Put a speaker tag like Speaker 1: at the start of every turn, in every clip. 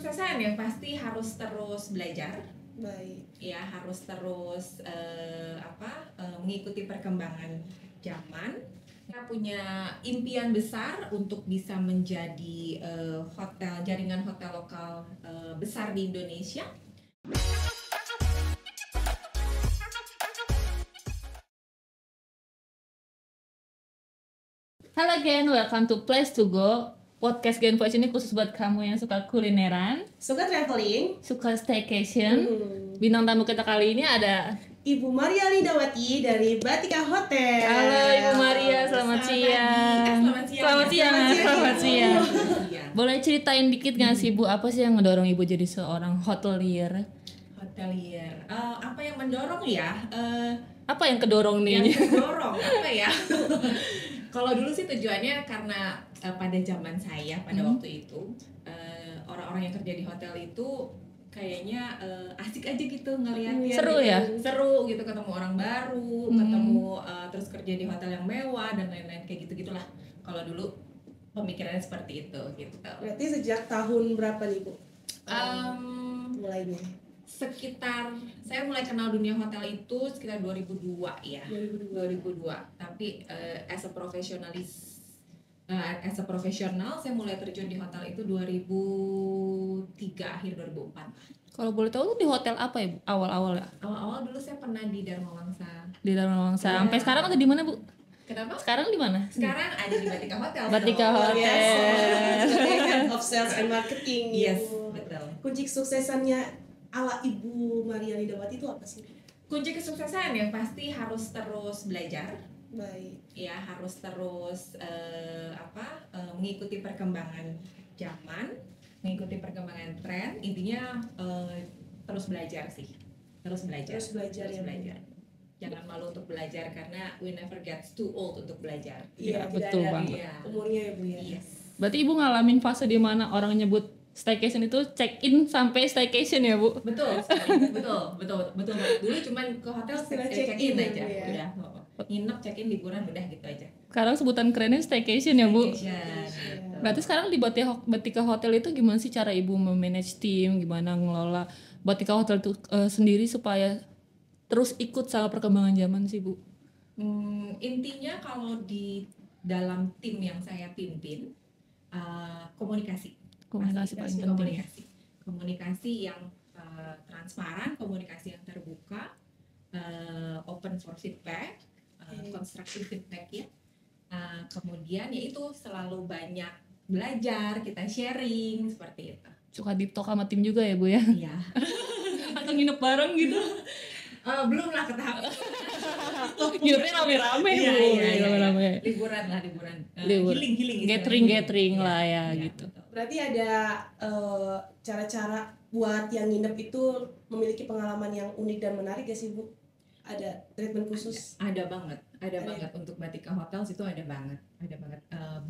Speaker 1: kesuksesan yang pasti harus terus belajar.
Speaker 2: Baik.
Speaker 1: Ya, harus terus mengikuti perkembangan zaman. Kita punya impian besar untuk bisa menjadi jaringan hotel lokal besar di Indonesia.
Speaker 3: Halo again, welcome to Place to Go. Podcast Gen Voice ini khusus buat kamu yang suka kulineran,
Speaker 2: Suka traveling,
Speaker 3: suka staycation. Bintang tamu kita kali ini ada
Speaker 2: Ibu Maria Lindawati dari Batika Hotel.
Speaker 3: Halo Ibu Maria, selamat siang. Selamat siang. Boleh ceritain dikit nggak sih Bu, apa sih yang ngedorong Ibu jadi seorang hotelier?
Speaker 1: Apa yang mendorong ya?
Speaker 3: Apa yang kedorong nih?
Speaker 1: Yang kedorong apa ya? Kalau dulu sih tujuannya karena pada zaman saya waktu itu orang-orang yang kerja di hotel itu kayaknya asik aja gitu ngeliatnya.
Speaker 3: Seru
Speaker 1: gitu.
Speaker 3: ya?
Speaker 1: Seru gitu, ketemu orang baru, ketemu terus kerja di hotel yang mewah dan lain-lain kayak gitu-gitulah. Kalau dulu pemikirannya seperti itu gitu.
Speaker 2: Berarti sejak tahun berapa nih Bu? Mulainya?
Speaker 1: Saya mulai kenal dunia hotel itu sekitar 2002 ya. 2002. Tapi as a profesional saya mulai terjun di hotel itu 2003 akhir 2004.
Speaker 3: Kalau boleh tahu tuh di hotel apa ya Bu? Awal-awal ya?
Speaker 1: Awal dulu saya pernah di Dharma Wangsa.
Speaker 3: Di Dharma Wangsa.
Speaker 1: Ya.
Speaker 3: Sampai sekarang ada di mana Bu?
Speaker 1: Kenapa?
Speaker 3: Sekarang di mana?
Speaker 1: Sekarang ada di Batika Hotel.
Speaker 3: Batika Hotel.
Speaker 2: Head of Sales and Marketing.
Speaker 1: Yes,
Speaker 2: Ibu.
Speaker 1: betul.
Speaker 2: Kunci kesuksesannya ala Ibu Maria Lindawati itu apa sih?
Speaker 1: Kunci kesuksesan yang pasti harus terus belajar.
Speaker 2: Baik.
Speaker 1: Ya, harus terus mengikuti perkembangan zaman, mengikuti perkembangan tren. Intinya terus belajar sih. Terus belajar. Jangan malu untuk belajar karena we never gets too old untuk belajar.
Speaker 2: Iya,
Speaker 3: betul
Speaker 2: tidak ada
Speaker 3: banget.
Speaker 2: umurnya ya Bu ya.
Speaker 1: Yes.
Speaker 3: Berarti Ibu ngalamin fase di mana orang nyebut staycation itu check-in sampai staycation ya Bu?
Speaker 1: Betul. Dulu cuman ke hotel
Speaker 2: Istilah
Speaker 1: check-in aja,
Speaker 2: ya.
Speaker 1: udah. Nginep, check-in, liburan, udah gitu aja.
Speaker 3: Sekarang sebutan kerennya staycation ya Bu?
Speaker 1: Staycation.
Speaker 3: Berarti sekarang di Batika Hotel itu gimana sih cara Ibu memanage tim, gimana ngelola Batika Hotel itu sendiri supaya terus ikut sama perkembangan zaman sih Bu?
Speaker 1: Intinya kalau di dalam tim yang saya pimpin, komunikasi paling penting. Komunikasi yang transparan, komunikasi yang terbuka, open for feedback, constructive feedback ya. Kemudian yaitu selalu banyak belajar, kita sharing seperti itu.
Speaker 3: Suka deep talk sama tim juga ya Bu ya?
Speaker 1: Iya.
Speaker 3: Atau nginep bareng gitu?
Speaker 1: Belum lah ke tahap
Speaker 3: Nginepnya rame-rame Bu. Rame-rame.
Speaker 1: Liburan. Healing
Speaker 3: Gathering lah ya gitu.
Speaker 1: Betul.
Speaker 2: Berarti ada cara-cara buat yang nginep itu memiliki pengalaman yang unik dan menarik ya sih Bu? Ada treatment khusus?
Speaker 1: Ada banget untuk Batika Hotels itu ada banget.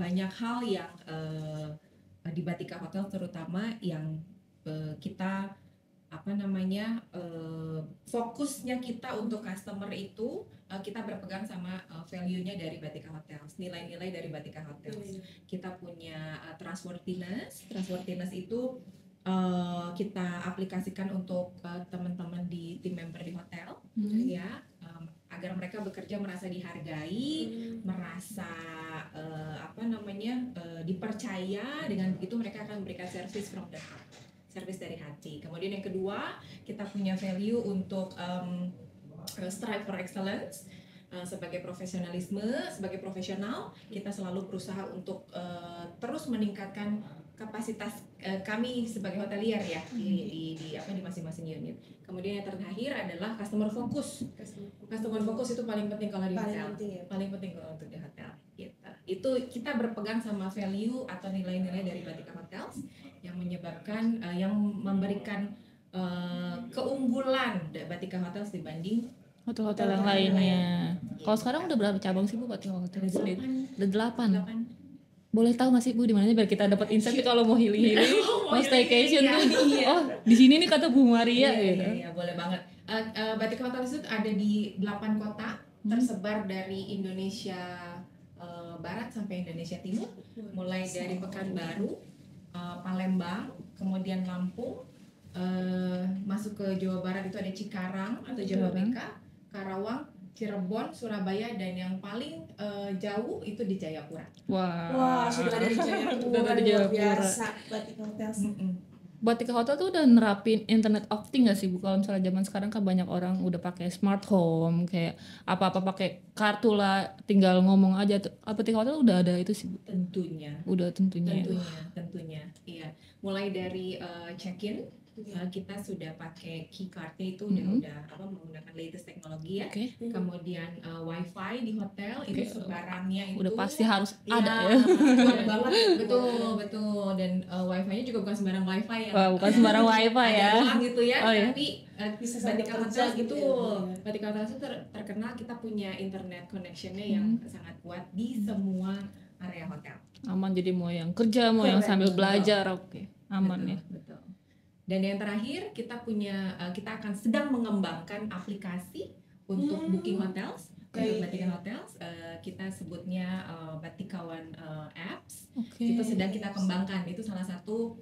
Speaker 1: Banyak hal yang di Batika Hotel terutama yang kita fokusnya kita untuk customer itu kita berpegang sama value-nya dari Batika Hotels, nilai-nilai dari Batika Hotels. Kita punya trustworthiness itu kita aplikasikan untuk teman-teman di tim member di hotel, ya, agar mereka bekerja merasa dihargai, merasa dipercaya. Dengan begitu mereka akan memberikan service from the heart, service dari hati. Kemudian yang kedua, kita punya value untuk strive for excellence. Sebagai profesional, kita selalu berusaha untuk terus meningkatkan kapasitas kami sebagai hotelier ya di masing-masing unit. Kemudian yang terakhir adalah customer focus. Customer focus itu paling penting kalau di hotel. Paling penting kalau untuk di hotel. Itu kita berpegang sama value atau nilai-nilai dari Batika Hotels yang menyebabkan yang memberikan keunggulan Batika Hotels dibanding
Speaker 3: hotel-hotel yang lainnya. Kalau sekarang udah berapa cabang sih Bu Batika Hotel sendiri? Ada 8. Boleh tahu nggak sih Bu di mana biar kita dapat insight kalau mau healing, mau staycation tuh. Oh, di sini nih kata Bu Maria gitu.
Speaker 1: Iya, boleh banget. Batika Hotel itu ada di 8 kota tersebar dari Indonesia Barat sampai Indonesia Timur, mulai dari Pekanbaru, Palembang, kemudian Lampung, masuk ke Jawa Barat itu ada Cikarang atau Jababeka, Karawang, Cirebon, Surabaya, dan yang paling jauh itu di Jayapura.
Speaker 2: Wah, sudah ada di Jayapura.
Speaker 3: Sudah ada di
Speaker 2: luar
Speaker 3: Jayapura.
Speaker 2: biasa Batika Hotels.
Speaker 3: Batika Hotel tuh udah nerapin Internet of Things gak sih Bu? Kalau misalnya zaman sekarang kan banyak orang udah pakai smart home, kayak apa-apa pakai kartu lah, tinggal ngomong aja. Batika Hotel udah ada itu sih Bu?
Speaker 1: Tentunya.
Speaker 3: Udah tentunya.
Speaker 1: Tentunya, iya. Mulai dari check-in, kita sudah pakai key card-nya itu udah menggunakan latest teknologi ya.
Speaker 3: Oke.
Speaker 1: Kemudian wifi di hotel itu barangnya itu
Speaker 3: Udah pasti harus
Speaker 1: ya,
Speaker 3: ada ya.
Speaker 2: Kuat banget.
Speaker 1: betul dan wifi-nya juga bukan sembarang wifi ya.
Speaker 3: Wah, bukan sembarang wifi ya.
Speaker 1: Ada doang gitu ya.
Speaker 3: Oh, iya.
Speaker 1: Tapi
Speaker 2: Bisa sambil
Speaker 1: Batika
Speaker 2: kerja
Speaker 1: Hotel
Speaker 2: gitu
Speaker 1: gitu.
Speaker 2: ya.
Speaker 1: Batika Hotel itu terkenal kita punya internet connection-nya yang sangat kuat di semua area hotel.
Speaker 3: Aman, jadi mau yang kerja, mau yang sambil belajar, oke. Aman ya.
Speaker 1: Betul. Dan yang terakhir kita akan sedang mengembangkan aplikasi untuk booking hotels. Untuk Batika Hotels, kita sebutnya Batikawan Apps.
Speaker 3: Oke.
Speaker 1: Itu sedang kita kembangkan. Itu salah satu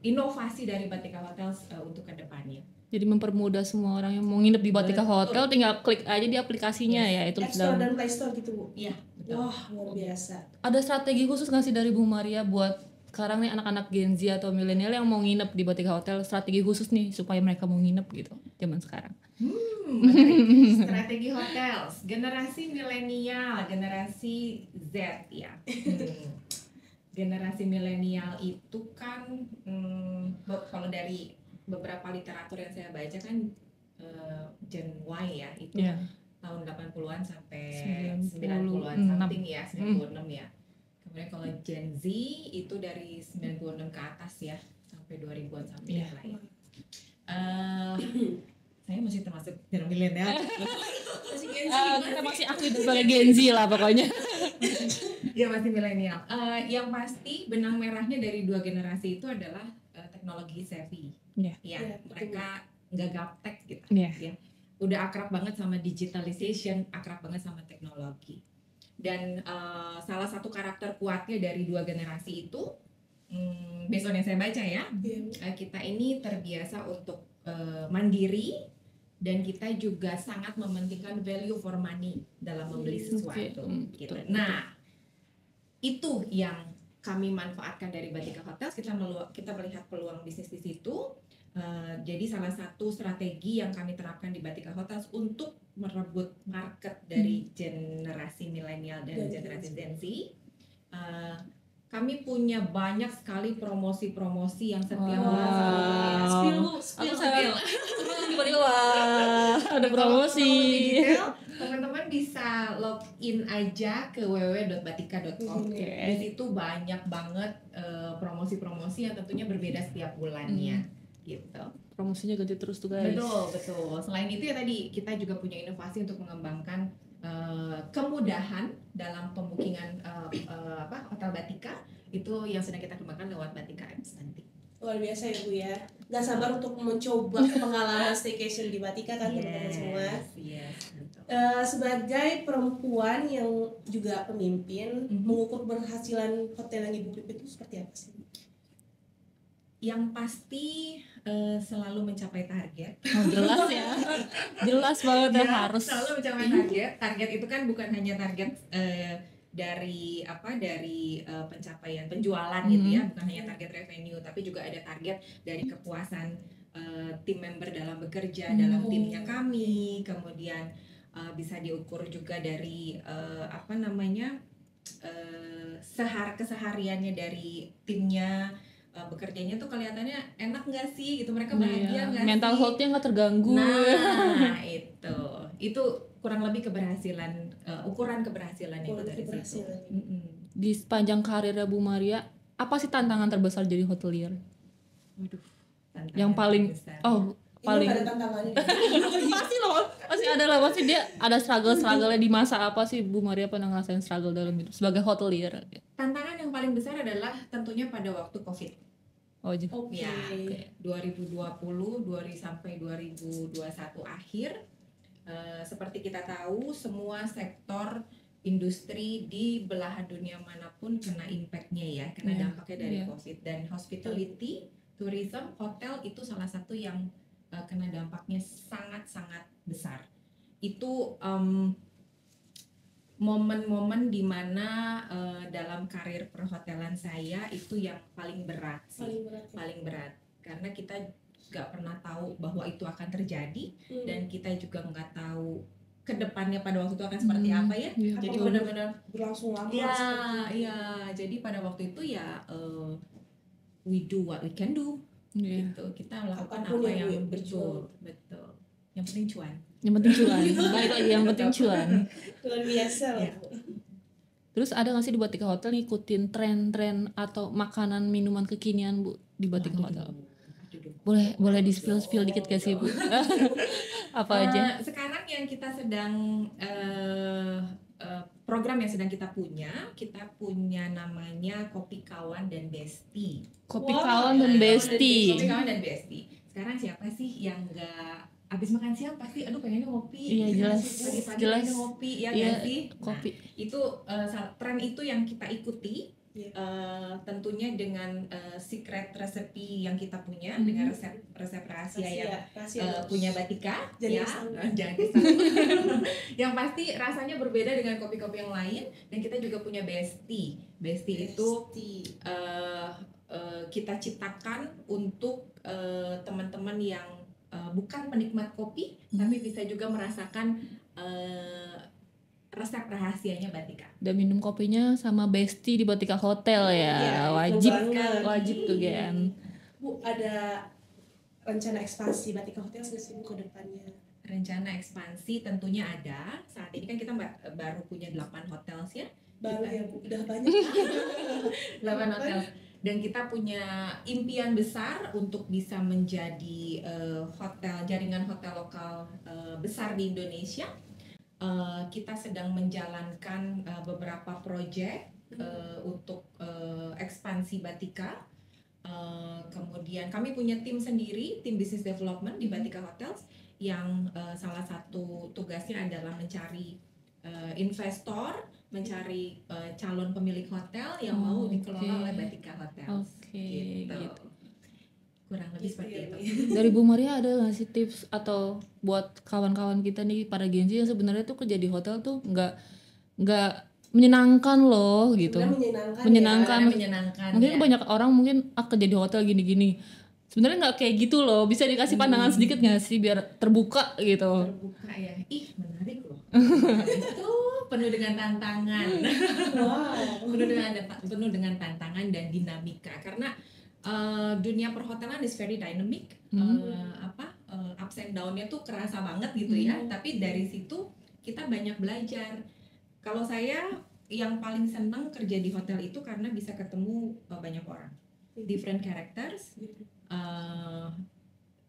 Speaker 1: inovasi dari Batika Hotels untuk kedepannya.
Speaker 3: Jadi mempermudah semua orang yang mau nginep di Batika Hotel, tinggal klik aja di aplikasinya ya. Itu
Speaker 2: App Store dan Play Store gitu Bu.
Speaker 1: Iya, betul.
Speaker 2: Wah, luar biasa.
Speaker 3: Ada strategi khusus nggak sih dari Bu Maria buat sekarang nih anak-anak Gen Z atau milenial yang mau nginep di Batika Hotel, strategi khusus nih supaya mereka mau nginep gitu zaman sekarang?
Speaker 1: Menarik. Strategi hotels, generasi milenial, generasi Z ya. Generasi milenial itu kan kalau dari beberapa literatur yang saya baca kan Gen Y ya, itu tahun 80-an sampai 90-an something ya, 96 ya. Kemudian kalau Gen Z itu dari 96 ke atas ya, sampai 2000-an sampai lah ya. Saya masih termasuk generasi milenial. Masih Gen Z.
Speaker 3: Kita masih aktif sebagai Gen Z lah pokoknya.
Speaker 1: Ya masih milenial. Yang pasti benang merahnya dari dua generasi itu adalah teknologi savvy. Ya, mereka nggak gaptek gitu. Ya. Udah akrab banget sama digitalization, akrab banget sama teknologi. Dan salah satu karakter kuatnya dari dua generasi itu, based on yang saya baca ya, kita ini terbiasa untuk mandiri dan kita juga sangat mementingkan value for money dalam membeli sesuatu. Gitu. Nah, itu yang kami manfaatkan dari Batika Hotels. Kita melihat peluang bisnis di situ. Jadi salah satu strategi yang kami terapkan di Batika Hotels untuk merebut market dari generasi milenial dan generasi Gen Z, kami punya banyak sekali promosi-promosi yang setiap bulan spill.
Speaker 3: Tiba-tiba ada promosi.
Speaker 1: Teman-teman bisa login aja ke www.batika.com. Di situ banyak banget promosi-promosi yang tentunya berbeda setiap bulannya. Gitu.
Speaker 3: Promosinya ganti terus tuh guys.
Speaker 1: Betul. Selain itu ya tadi kita juga punya inovasi untuk mengembangkan kemudahan dalam pembookingan hotel Batika, itu yang sedang kita kembangkan lewat Batika Apps nanti.
Speaker 2: Luar biasa ya Bu ya. Gak sabar untuk mencoba pengalaman staycation di Batika kan teman-teman semua. Sebagai perempuan yang juga pemimpin, mengukur keberhasilan hotel yang Ibu pimpin itu seperti apa sih?
Speaker 1: Yang pasti selalu mencapai target.
Speaker 3: Jelas ya. Jelas banget ya, harus
Speaker 1: selalu mencapai target. Target itu kan bukan hanya target dari pencapaian penjualan gitu ya, bukan hanya target revenue, tapi juga ada target dari kepuasan tim member dalam bekerja dalam timnya kami. Kemudian bisa diukur juga dari kesehariannya dari timnya. Bekerjanya tuh kelihatannya enak nggak sih gitu, mereka bahagia nggak sih,
Speaker 3: mental health-nya nggak terganggu.
Speaker 1: Nah itu kurang lebih keberhasilan, ukuran keberhasilan itu dari situ.
Speaker 3: Di sepanjang karirnya Bu Maria, apa sih tantangan terbesar jadi hotelier?
Speaker 1: Waduh,
Speaker 3: yang paling
Speaker 1: besar.
Speaker 3: Paling
Speaker 2: ada tantangannya.
Speaker 3: pasti ada lah, pasti dia ada struggle-nya di masa apa sih Bu Maria pernah ngerasain struggle dalam hidup sebagai hotelier?
Speaker 1: Tantangan yang paling besar adalah tentunya pada waktu COVID. Ya, 2020 sampai 2021 akhir, seperti kita tahu semua sektor industri di belahan dunia manapun kena impactnya ya, kena
Speaker 3: Iya,
Speaker 1: dampaknya dari
Speaker 3: iya.
Speaker 1: COVID. Dan hospitality, tourism, hotel itu salah satu yang kena dampaknya sangat-sangat besar. Itu momen-momen dimana dalam karir perhotelan saya itu yang paling berat sih, paling berat karena kita nggak pernah tahu bahwa itu akan terjadi dan kita juga nggak tahu kedepannya pada waktu itu akan seperti apa ya.
Speaker 3: Iya,
Speaker 1: Jadi
Speaker 3: betul.
Speaker 1: benar-benar
Speaker 2: berlangsung lama
Speaker 1: ya,
Speaker 2: seperti itu.
Speaker 1: ya. Jadi pada waktu itu ya we do what we can do,
Speaker 3: Iya.
Speaker 1: gitu. Kita melakukan
Speaker 2: Apapun
Speaker 1: apa
Speaker 2: yang
Speaker 1: yang
Speaker 2: betul.
Speaker 1: betul. Yang penting cuan.
Speaker 3: Yang penting cuan. Balik lagi yang penting cuan.
Speaker 2: Luar biasa loh.
Speaker 1: Iya.
Speaker 2: Bu.
Speaker 3: Terus ada nggak sih di Batika Hotel ngikutin tren-tren atau makanan minuman kekinian Bu di Batika Hotel? Boleh di spill dikit gak sih Bu? Apa aja?
Speaker 1: Sekarang yang kita sedang program yang sedang kita punya namanya Kopi Kawan dan Besti.
Speaker 3: Kopi
Speaker 2: Wah,
Speaker 3: kawan dan
Speaker 1: Kopi
Speaker 3: besti.
Speaker 1: Kawan dan Besti. Sekarang siapa sih yang nggak habis makan siang pasti aduh pengennya ngopi.
Speaker 3: Iya, jelas.
Speaker 1: Pagi-pagi
Speaker 3: Jelas.
Speaker 1: pengennya ngopi ya
Speaker 3: Iya,
Speaker 1: nggak sih?
Speaker 3: kopi.
Speaker 1: Nah, itu tren itu yang kita ikuti.
Speaker 2: Iya.
Speaker 1: Tentunya dengan secret recipe yang kita punya dengan resep rahasia yang punya Batika.
Speaker 2: Jangan
Speaker 1: ya
Speaker 2: disangka.
Speaker 1: jangan disangka. Yang pasti rasanya berbeda dengan kopi-kopi yang lain dan kita juga punya Besti itu kita ciptakan untuk teman-teman yang bukan penikmat kopi tapi bisa juga merasakan resep rahasianya Batika.
Speaker 3: Dan minum kopinya sama besti di Batika Hotel ya.
Speaker 2: Iya,
Speaker 3: Wajib
Speaker 2: betul banget.
Speaker 3: wajib tuh Gen.
Speaker 2: Bu, ada rencana ekspansi Batika Hotel nggak sih Bu, ke depannya?
Speaker 1: Rencana ekspansi tentunya ada. Saat ini kan kita baru punya 8 hotel ya.
Speaker 2: Baru
Speaker 1: Kita-
Speaker 2: ya Bu, udah banyak.
Speaker 1: 8 hotel. Dan kita punya impian besar untuk bisa menjadi jaringan hotel lokal besar di Indonesia. Kita sedang menjalankan beberapa proyek untuk ekspansi Batika. Kemudian kami punya tim sendiri, tim business development di Batika Hotels yang salah satu tugasnya adalah mencari investor, mencari calon pemilik hotel yang mau dikelola oleh Batika Hotels.
Speaker 3: Oke, gitu.
Speaker 1: Kurang lebih seperti itu.
Speaker 3: Dari Bu Maria ada nggak sih tips atau buat kawan-kawan kita nih para Gen Z yang sebenarnya tuh kerja di hotel tuh nggak menyenangkan loh gitu.
Speaker 2: Sebenarnya
Speaker 3: Menyenangkan.
Speaker 1: Menyenangkan.
Speaker 3: Mungkin
Speaker 1: ya.
Speaker 3: banyak orang mungkin kerja di hotel gini-gini. Sebenarnya nggak kayak gitu loh. Bisa dikasih pandangan sedikit nggak sih biar terbuka gitu.
Speaker 1: Terbuka ya. Ih, menarik loh. Itu penuh dengan tantangan.
Speaker 2: Wow.
Speaker 1: penuh dengan tantangan dan dinamika karena dunia perhotelan is very dynamic. Ups and down-nya tuh kerasa banget gitu ya. Tapi dari situ kita banyak belajar. Kalau saya yang paling senang kerja di hotel itu karena bisa ketemu banyak orang, different characters,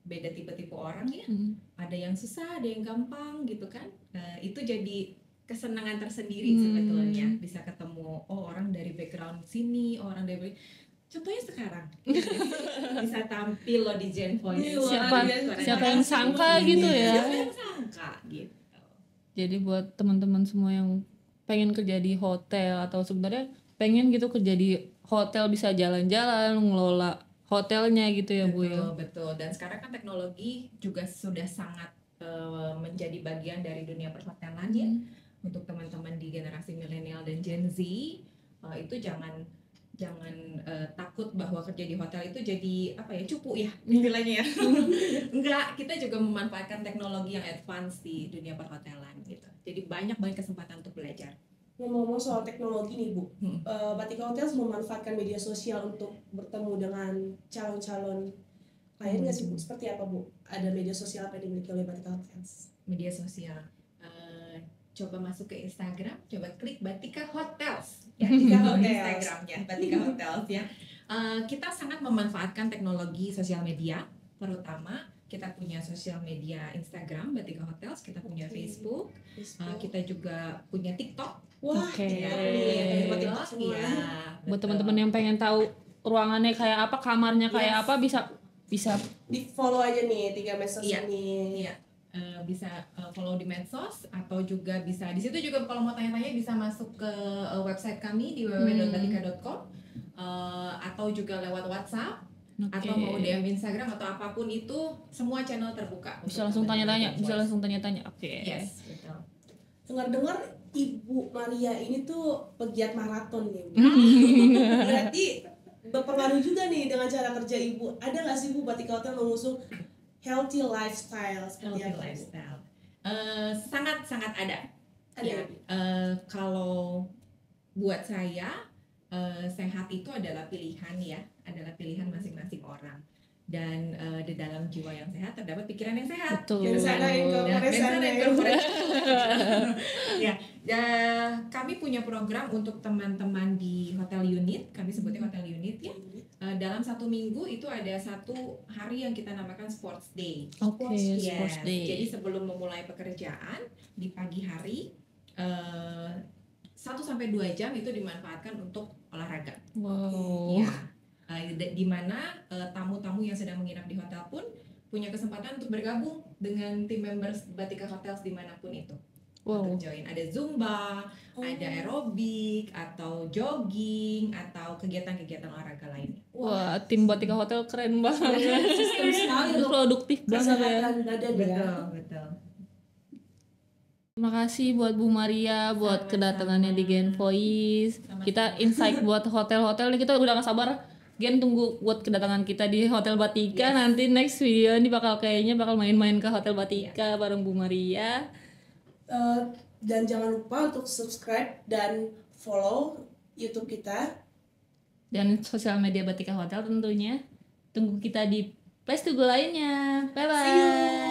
Speaker 1: beda tipe-tipe orang ya. Ada yang susah, ada yang gampang gitu kan. Itu jadi kesenangan tersendiri sebetulnya bisa ketemu orang dari background sini, orang dari contohnya sekarang bisa tampil loh di Gen Voice.
Speaker 3: Siapa yang sangka gitu ya.
Speaker 1: Siapa yang sangka gitu.
Speaker 3: Jadi buat teman-teman semua yang pengen kerja di hotel atau sebenarnya pengen gitu kerja di hotel bisa jalan-jalan ngelola hotelnya gitu ya Bu ya.
Speaker 1: Betul. Dan sekarang kan teknologi juga sudah sangat menjadi bagian dari dunia perhotelan ya. Untuk teman-teman di generasi milenial dan Gen Z itu jangan takut bahwa kerja di hotel itu jadi apa ya cupu ya istilahnya ya. Enggak, kita juga memanfaatkan teknologi yang advance di dunia perhotelan gitu. Jadi banyak kesempatan untuk belajar.
Speaker 2: Ngomong-ngomong soal teknologi nih Bu, Batika Hotels memanfaatkan media sosial untuk bertemu dengan calon-calon klien nggak sih Bu? Seperti apa Bu? Ada media sosial apa yang dimiliki oleh Batika Hotels?
Speaker 1: Media sosial. Coba masuk ke Instagram, coba klik Batika Hotels ya,
Speaker 2: Batika Hotels.
Speaker 1: Instagramnya Batika Hotels ya. Kita sangat memanfaatkan teknologi sosial media, terutama kita punya sosial media Instagram Batika Hotels, kita punya Facebook, kita juga punya TikTok.
Speaker 2: Wah,
Speaker 3: Oke.
Speaker 1: Ya,
Speaker 2: TikTok semua.
Speaker 1: iya,
Speaker 3: Buat
Speaker 1: betul.
Speaker 3: teman-teman yang pengen tahu ruangannya kayak apa, kamarnya kayak apa bisa
Speaker 2: Di follow aja nih 3 medsos
Speaker 1: Iya.
Speaker 2: ini.
Speaker 1: Iya. bisa follow di medsos atau juga bisa di situ juga kalau mau tanya-tanya bisa masuk ke website kami di www.batika.com atau juga lewat WhatsApp atau mau DM Instagram atau apapun itu semua channel terbuka.
Speaker 3: Bisa langsung tanya-tanya, Oke.
Speaker 1: Yes, betul.
Speaker 2: Dengar-dengar Ibu Maria ini tuh pegiat maraton nih. Berarti berpengaruh juga nih dengan cara kerja Ibu. Ada nggak sih Bu Batika Hotel mengusung healthy lifestyle seperti
Speaker 1: Healthy
Speaker 2: apa?
Speaker 1: lifestyle. Sangat ada.
Speaker 2: Ada.
Speaker 1: Ya, kalau buat saya sehat itu adalah pilihan masing-masing orang. Dan di dalam jiwa yang sehat terdapat pikiran yang sehat.
Speaker 3: Betul.
Speaker 2: Dan sana yang
Speaker 1: Ya, kami punya program untuk teman-teman di hotel unit, kami sebutnya hotel unit ya. Dalam 1 minggu itu ada 1 hari yang kita namakan sports day.
Speaker 3: Oke, sports day.
Speaker 1: Jadi sebelum memulai pekerjaan di pagi hari 1-2 jam itu dimanfaatkan untuk olahraga.
Speaker 3: Wow.
Speaker 1: Ya, di mana tamu-tamu yang sedang menginap di hotel pun punya kesempatan untuk bergabung dengan tim members Batika Hotels dimanapun itu.
Speaker 3: Wow.
Speaker 1: Untuk join, ada zumba, ada aerobik atau jogging atau kegiatan-kegiatan olahraga lainnya.
Speaker 3: Wah, tim Batika Hotel keren banget.
Speaker 2: Sistem sekali untuk
Speaker 3: Produktif banget ya.
Speaker 2: kesehatan badan ya.
Speaker 1: Betul.
Speaker 3: Terima kasih buat Bu Maria buat
Speaker 1: Sama-sama.
Speaker 3: kedatangannya di Gen Voice.
Speaker 1: Sama-sama.
Speaker 3: Kita insight buat hotel-hotel nih, kita udah gak sabar. Gen tunggu buat kedatangan kita di Hotel Batika.
Speaker 1: Yes.
Speaker 3: Nanti next video ini bakal main-main ke Hotel Batika bareng Bu Maria.
Speaker 2: Dan jangan lupa untuk subscribe dan follow YouTube kita.
Speaker 3: Dan sosial media Batika Hotel tentunya. Tunggu kita di Place to Go lainnya. Bye bye.
Speaker 2: See you.